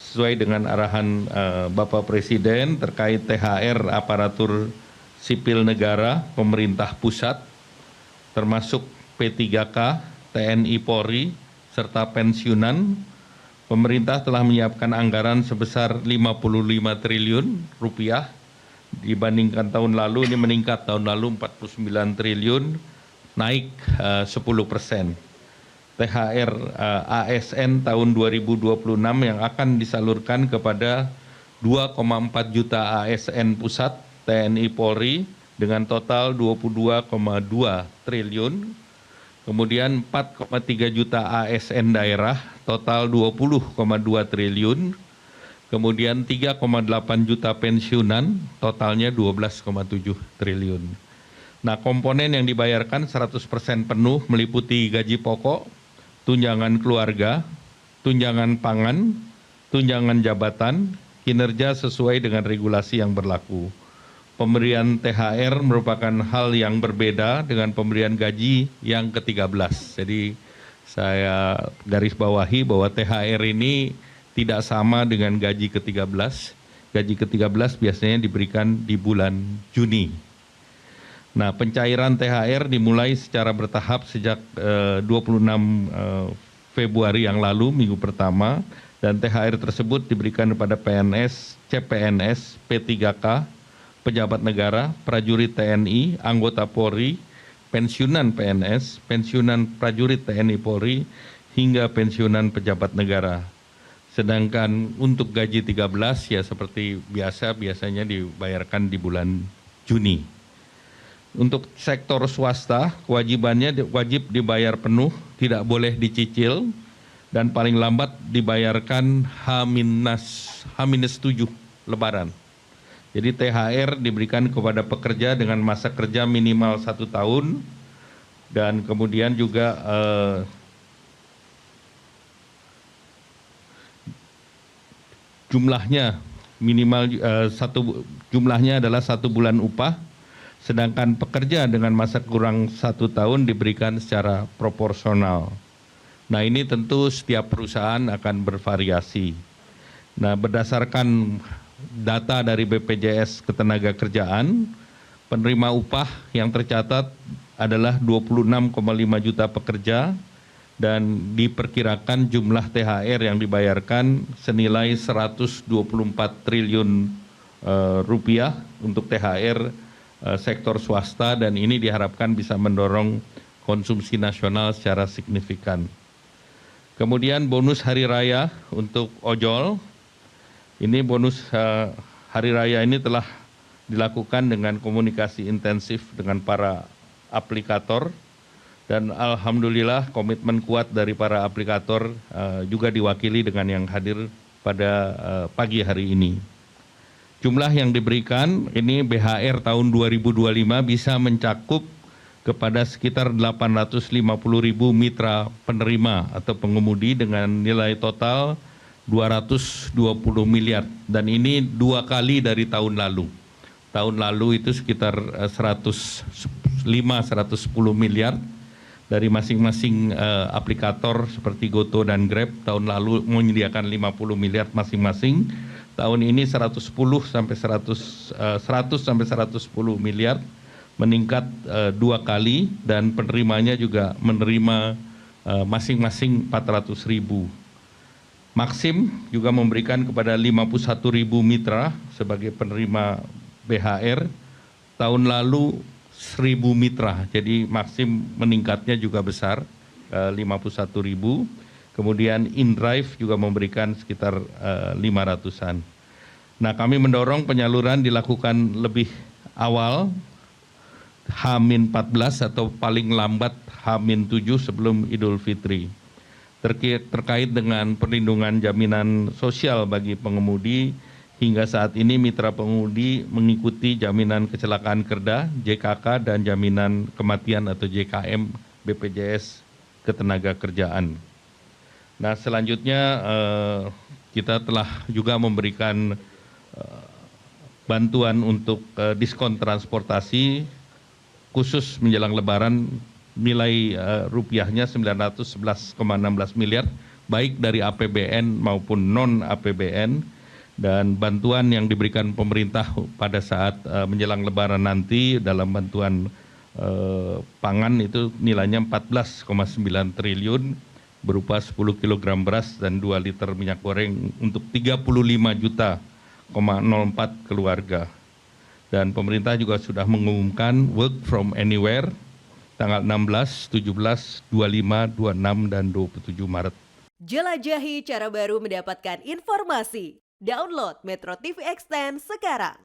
sesuai dengan arahan Bapak Presiden terkait THR aparatur sipil negara pemerintah pusat, termasuk P3K, TNI Polri, serta pensiunan, pemerintah telah menyiapkan anggaran sebesar 55 triliun rupiah. Dibandingkan tahun lalu, ini meningkat tahun lalu 49 triliun, naik 10%. THR ASN tahun 2026 yang akan disalurkan kepada 2,4 juta ASN pusat TNI Polri dengan total 22,2 triliun. Kemudian 4,3 juta ASN daerah total 20,2 triliun. Kemudian 3,8 juta pensiunan totalnya 12,7 triliun. Nah, komponen yang dibayarkan 100% penuh meliputi gaji pokok, tunjangan keluarga, tunjangan pangan, tunjangan jabatan, kinerja sesuai dengan regulasi yang berlaku. Pemberian THR merupakan hal yang berbeda dengan pemberian gaji yang ke-13. Jadi saya garis bawahi bahwa THR ini tidak sama dengan gaji ke-13. Gaji ke-13 biasanya diberikan di bulan Juni. Nah, pencairan THR dimulai secara bertahap sejak 26 Februari yang lalu, minggu pertama, dan THR tersebut diberikan kepada PNS, CPNS, P3K, pejabat negara, prajurit TNI, anggota Polri, pensiunan PNS, pensiunan prajurit TNI Polri, hingga pensiunan pejabat negara. Sedangkan untuk gaji 13 ya seperti biasanya dibayarkan di bulan Juni. Untuk sektor swasta, kewajibannya wajib dibayar penuh, tidak boleh dicicil, dan paling lambat dibayarkan H-7 Lebaran. Jadi THR diberikan kepada pekerja dengan masa kerja minimal 1 tahun, dan kemudian juga jumlahnya minimal jumlahnya adalah 1 bulan upah, sedangkan pekerja dengan masa kurang 1 tahun diberikan secara proporsional. Nah, ini tentu setiap perusahaan akan bervariasi. Nah, berdasarkan data dari BPJS Ketenagakerjaan, penerima upah yang tercatat adalah 26,5 juta pekerja, dan diperkirakan jumlah THR yang dibayarkan senilai 124 triliun rupiah untuk THR sektor swasta, dan ini diharapkan bisa mendorong konsumsi nasional secara signifikan. Kemudian bonus hari raya untuk ojol, ini bonus hari raya ini telah dilakukan dengan komunikasi intensif dengan para aplikator, dan alhamdulillah komitmen kuat dari para aplikator juga diwakili dengan yang hadir pada pagi hari ini. Jumlah yang diberikan ini BHR tahun 2025 bisa mencakup kepada sekitar 850.000 mitra penerima atau pengemudi dengan nilai total 220 miliar, dan ini 2 kali dari tahun lalu. Tahun lalu itu sekitar 110 miliar dari masing-masing aplikator seperti Goto dan Grab. Tahun lalu menyediakan 50 miliar masing-masing. Tahun ini 100 sampai 110 miliar, meningkat 2 kali, dan penerimanya juga menerima masing-masing 400.000. Maxim juga memberikan kepada 51.000 mitra sebagai penerima BHR. Tahun lalu 1.000 mitra, jadi Maxim meningkatnya juga besar, 51.000. Kemudian InDrive juga memberikan sekitar 500-an. Nah, kami mendorong penyaluran dilakukan lebih awal, H-14 atau paling lambat H-7 sebelum Idul Fitri. Terkait dengan perlindungan jaminan sosial bagi pengemudi, hingga saat ini mitra pengemudi mengikuti jaminan kecelakaan kerja JKK dan jaminan kematian atau JKM BPJS Ketenagakerjaan. Nah, selanjutnya kita telah juga memberikan bantuan untuk diskon transportasi khusus menjelang Lebaran, nilai rupiahnya 911,16 miliar baik dari APBN maupun non APBN, dan bantuan yang diberikan pemerintah pada saat menjelang Lebaran nanti dalam bantuan pangan itu nilainya 14,9 triliun berupa 10 kg beras dan 2 liter minyak goreng untuk 35,04 juta keluarga. Dan pemerintah juga sudah mengumumkan work from anywhere tanggal 16, 17, 25, 26, dan 27 Maret. Jelajahi cara baru mendapatkan informasi. Download Metro TV Extend sekarang.